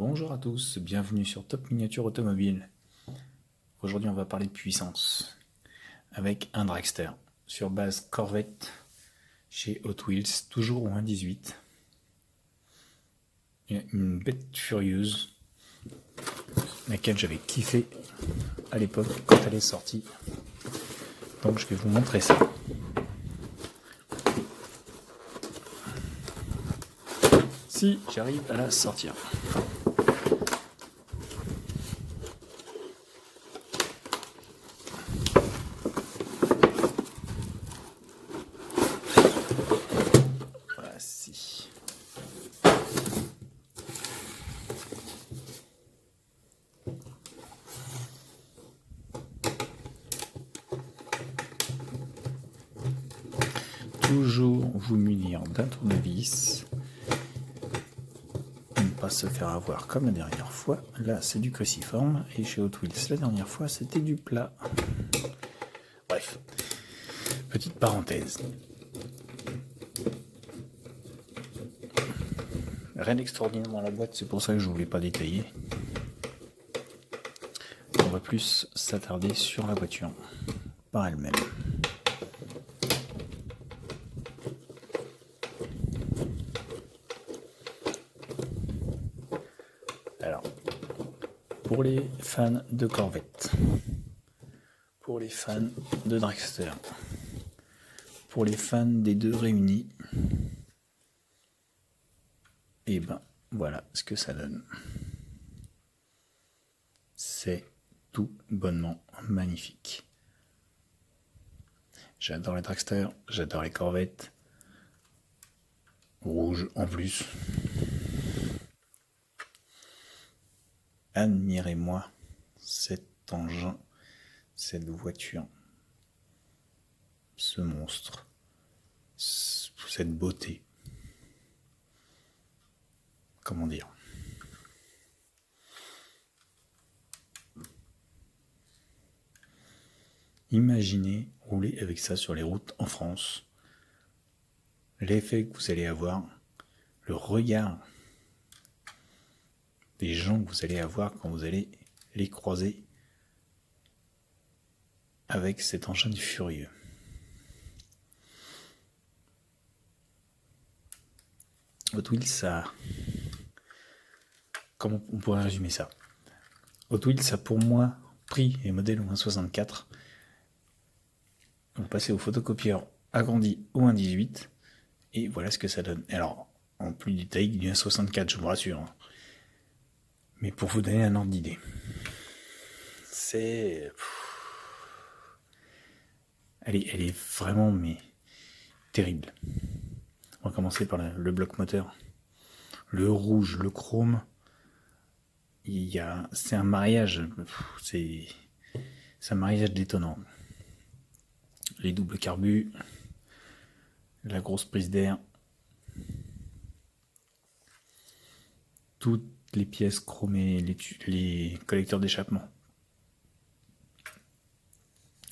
Bonjour à tous, bienvenue sur Top Miniature Automobile. Aujourd'hui on va parler de puissance avec un dragster sur base Corvette chez Hot Wheels, toujours au 1.18. Une bête furieuse, laquelle j'avais kiffé à l'époque quand elle est sortie. Donc je vais vous montrer ça. Si j'arrive à la sortir. Voici. Toujours vous munir d'un tournevis. Ne pas se faire avoir comme la dernière fois. Là, c'est du cruciforme. Et chez Hot Wheels, la dernière fois, c'était du plat. Bref. Petite parenthèse. Rien d'extraordinaire dans la boîte, c'est pour ça que je ne voulais pas détailler. On va plus s'attarder sur la voiture par elle-même. Alors, pour les fans de Corvette, pour les fans de Dragster, pour les fans des deux réunis, et ben voilà ce que ça donne. C'est tout bonnement magnifique. J'adore les Dragster, j'adore les Corvettes. Rouge en plus. Admirez-moi cet engin, cette voiture, ce monstre, cette beauté. Comment dire? Imaginez rouler avec ça sur les routes en France. L'effet que vous allez avoir, le regard des gens que vous allez avoir quand vous allez les croiser avec cet engin furieux. Hot Wheels, ça... Comment on pourrait résumer ça? Hot Wheels a pour moi pris les modèles au 1.64, ont passé au photocopieur agrandi au 1.18, et voilà ce que ça donne. Alors, en plus détaillé du 1.64, je vous rassure. Hein. Mais pour vous donner un ordre d'idée. C'est... Elle est vraiment terrible. On va commencer par le bloc moteur. Le rouge, le chrome. C'est un mariage. C'est un mariage détonnant. Les doubles carbus. La grosse prise d'air. Toutes les pièces chromées, les collecteurs d'échappement.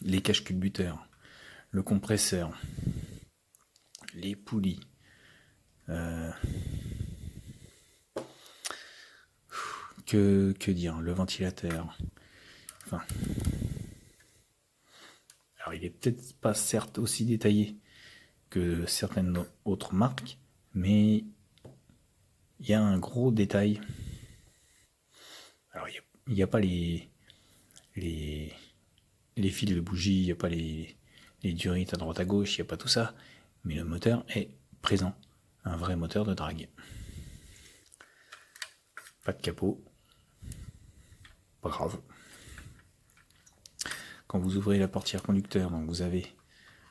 Les caches-culbuteurs. Le compresseur. Les poulies. Que dire? Le ventilateur. Enfin. Alors, il est peut-être pas certes aussi détaillé que certaines autres marques, mais il y a un gros détail. Alors, il n'y a pas les fils de bougie, il n'y a pas les durites à droite à gauche, il n'y a pas tout ça, mais le moteur est présent. Un vrai moteur de drague. Pas de capot. Pas grave. Quand vous ouvrez la portière conducteur, donc vous avez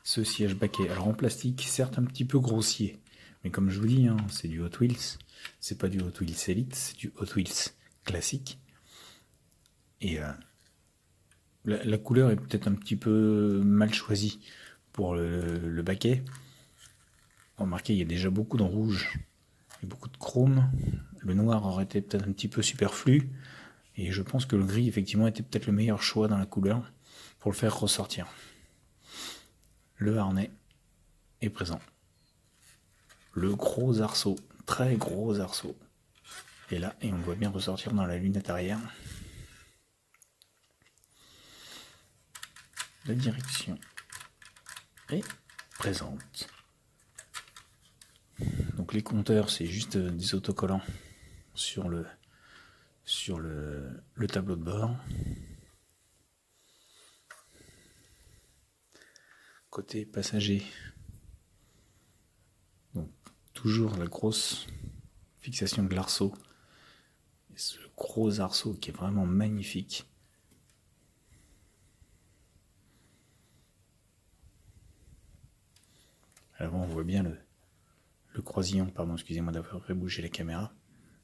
ce siège baquet. Alors en plastique, certes un petit peu grossier, mais comme je vous dis, hein, c'est du Hot Wheels. C'est pas du Hot Wheels Elite, c'est du Hot Wheels classique. Et la couleur est peut-être un petit peu mal choisie pour le baquet. Remarquez, il y a déjà beaucoup de rouge et beaucoup de chrome. Le noir aurait été peut-être un petit peu superflu. Et je pense que le gris, effectivement, était peut-être le meilleur choix dans la couleur pour le faire ressortir. Le harnais est présent. Le gros arceau, très gros arceau. Et là, et on voit bien ressortir dans la lunette arrière. La direction est présente. Donc les compteurs, c'est juste des autocollants sur le tableau de bord. Côté passager, donc toujours la grosse fixation de l'arceau. Et ce gros arceau qui est vraiment magnifique. À l'avant, on voit bien le croisillon. Pardon, excusez-moi d'avoir fait bouger la caméra.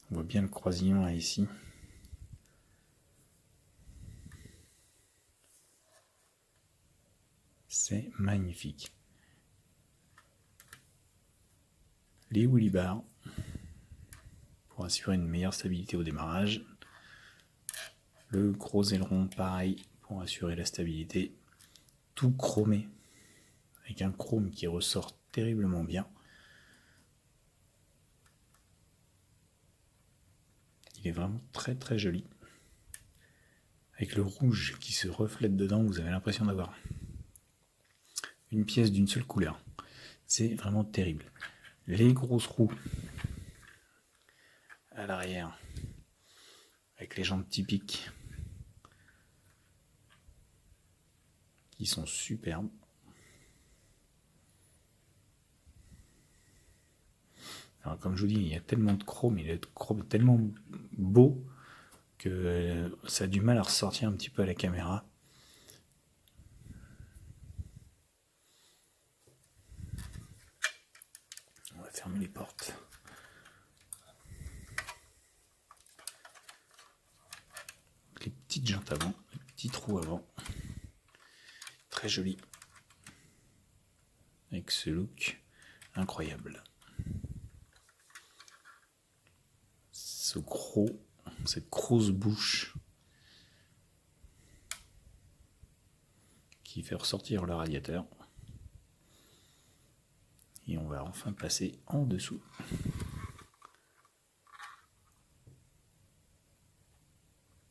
On voit bien le croisillon là ici. C'est magnifique. Les wheelie bars pour assurer une meilleure stabilité au démarrage. Le gros aileron, pareil, pour assurer la stabilité. Tout chromé, avec un chrome qui ressort terriblement bien. Il est vraiment très très joli. Avec le rouge qui se reflète dedans, vous avez l'impression d'avoir une pièce d'une seule couleur. C'est vraiment terrible. Les grosses roues à l'arrière, avec les jantes typiques, qui sont superbes. Alors, comme je vous dis, il y a tellement de chrome, il est tellement beau que ça a du mal à ressortir un petit peu à la caméra. On va fermer les portes. Les petites jantes avant, les petits trous avant. Très joli. Avec ce look incroyable. Cette grosse bouche qui fait ressortir le radiateur. Et on va enfin passer en dessous.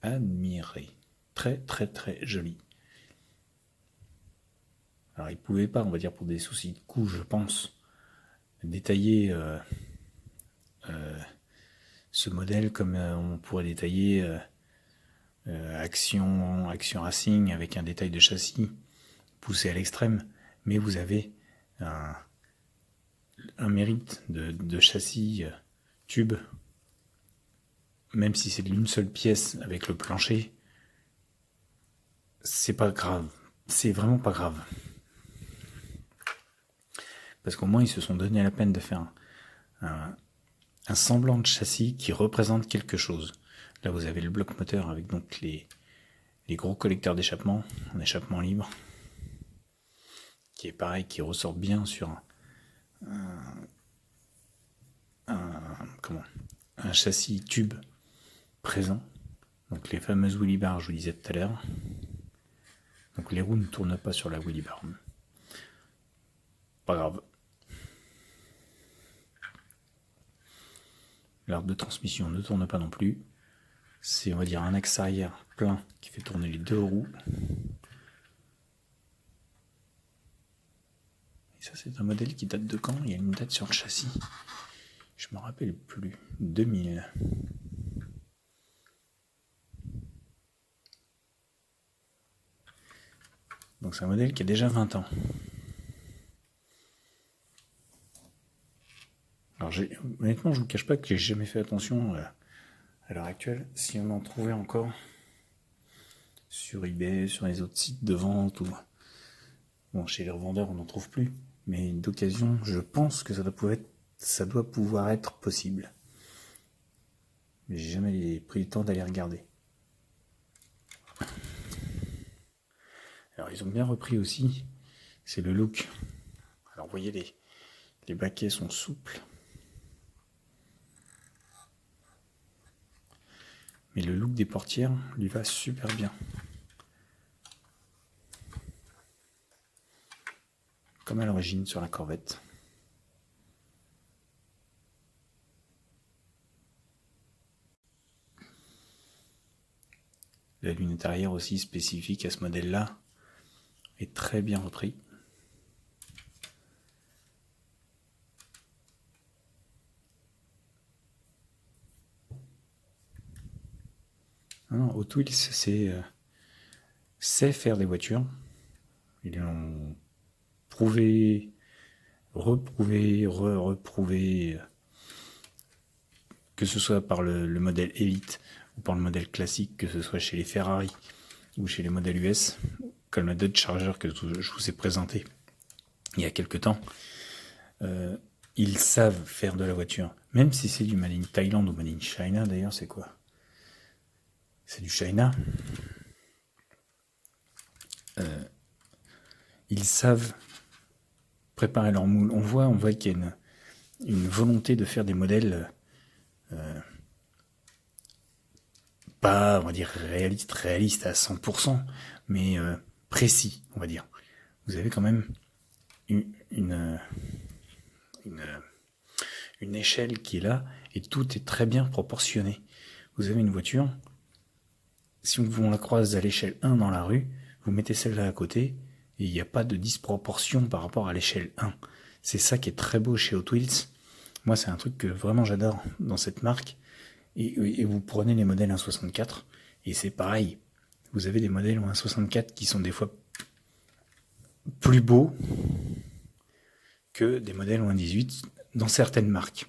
Admirez. Très très très joli. Alors il ne pouvait pas, on va dire pour des soucis de coût, je pense, détailler ce modèle comme on pourrait détailler Action Racing avec un détail de châssis poussé à l'extrême, mais vous avez un mérite de châssis tube, même si c'est d'une seule pièce avec le plancher, c'est pas grave, c'est vraiment pas grave. Parce qu'au moins ils se sont donné la peine de faire un semblant de châssis qui représente quelque chose. Là vous avez le bloc moteur avec donc les gros collecteurs d'échappement, en échappement libre, qui est pareil, qui ressort bien sur un châssis tube présent. Donc les fameuses wheelie bars, je vous disais tout à l'heure. Donc les roues ne tournent pas sur la wheelie bar. Pas grave. L'arbre de transmission ne tourne pas non plus. C'est, on va dire, un axe arrière plein qui fait tourner les deux roues. Et ça, c'est un modèle qui date de quand? Il y a une date sur le châssis. Je me rappelle plus. 2000. Donc c'est un modèle qui a déjà 20 ans. Alors honnêtement, je vous cache pas que j'ai jamais fait attention à l'heure actuelle si on en trouvait encore sur eBay, sur les autres sites de vente ou bon, chez les revendeurs on n'en trouve plus, mais d'occasion, je pense que ça doit pouvoir être possible. Mais j'ai jamais pris le temps d'aller regarder. Alors ils ont bien repris aussi, c'est le look. Alors vous voyez les baquets sont souples. Mais le look des portières lui va super bien. Comme à l'origine sur la Corvette. La lunette arrière aussi spécifique à ce modèle-là est très bien repris. Hot Wheels, c'est faire des voitures. Ils l'ont prouvé, reprouvé, reprouvé, que ce soit par le modèle Elite ou par le modèle classique, que ce soit chez les Ferrari ou chez les modèles US, comme la Dodge Charger que je vous ai présenté il y a quelques temps. Ils savent faire de la voiture, même si c'est du Made in Thailand ou Made in China. D'ailleurs, c'est quoi? C'est du China. Ils savent préparer leur moule. On voit qu'il y a une volonté de faire des modèles pas, on va dire, réaliste à 100%, mais précis, on va dire. Vous avez quand même une échelle qui est là, et tout est très bien proportionné. Vous avez une voiture, si on la croise à l'échelle 1 dans la rue, vous mettez celle-là à côté, et il n'y a pas de disproportion par rapport à l'échelle 1. C'est ça qui est très beau chez Hot Wheels. Moi, c'est un truc que vraiment j'adore dans cette marque. Et vous prenez les modèles 1.64, et c'est pareil. Vous avez des modèles en 1.64 qui sont des fois plus beaux que des modèles en 1.18 dans certaines marques.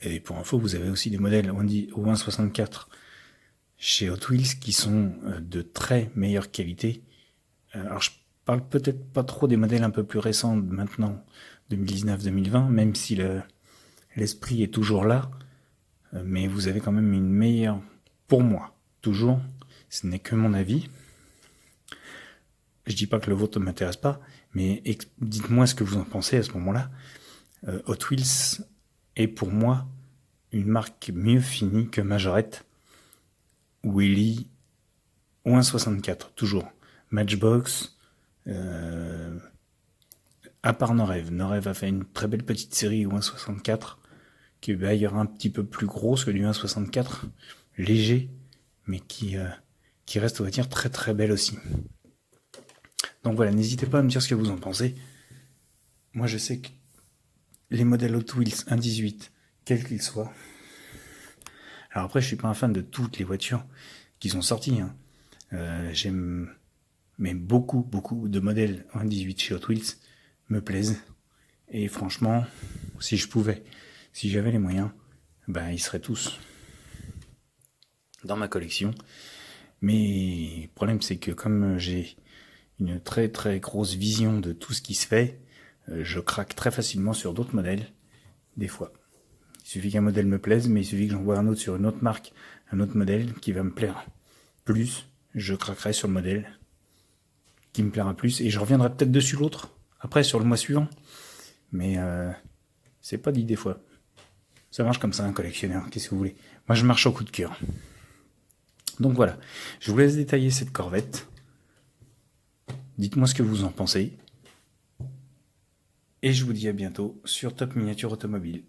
Et pour info, vous avez aussi des modèles au 1.64 chez Hot Wheels qui sont de très meilleure qualité. Alors je parle peut-être pas trop des modèles un peu plus récents maintenant, 2019-2020, même si l'esprit est toujours là, mais vous avez quand même une meilleure, pour moi, toujours, ce n'est que mon avis. Je dis pas que le vôtre ne m'intéresse pas, mais dites-moi ce que vous en pensez à ce moment-là. Hot Wheels est pour moi une marque mieux finie que Majorette, Willy ou 1.64, toujours. Matchbox, à part Norev. Norev a fait une très belle petite série au 1.64, qui est d'ailleurs un petit peu plus grosse que du 1.64, léger, mais qui reste, on va dire, très très belle aussi. Donc voilà, n'hésitez pas à me dire ce que vous en pensez. Moi je sais que les modèles Hot Wheels 1.18, quels qu'ils soient. Alors après, je suis pas un fan de toutes les voitures qui sont sorties. J'aime, mais beaucoup de modèles 1.18 chez Hot Wheels me plaisent. Et franchement, si je pouvais, si j'avais les moyens, ils seraient tous dans ma collection. Mais le problème, c'est que comme j'ai une très très grosse vision de tout ce qui se fait, je craque très facilement sur d'autres modèles, des fois. Il suffit qu'un modèle me plaise, mais il suffit que j'en vois un autre sur une autre marque, un autre modèle qui va me plaire plus, je craquerai sur le modèle qui me plaira plus, et je reviendrai peut-être dessus l'autre, après sur le mois suivant. Mais c'est pas dit des fois. Ça marche comme ça, un collectionneur, qu'est-ce que vous voulez. Moi je marche au coup de cœur. Donc voilà, je vous laisse détailler cette Corvette. Dites-moi ce que vous en pensez. Et je vous dis à bientôt sur Top Miniature Automobile.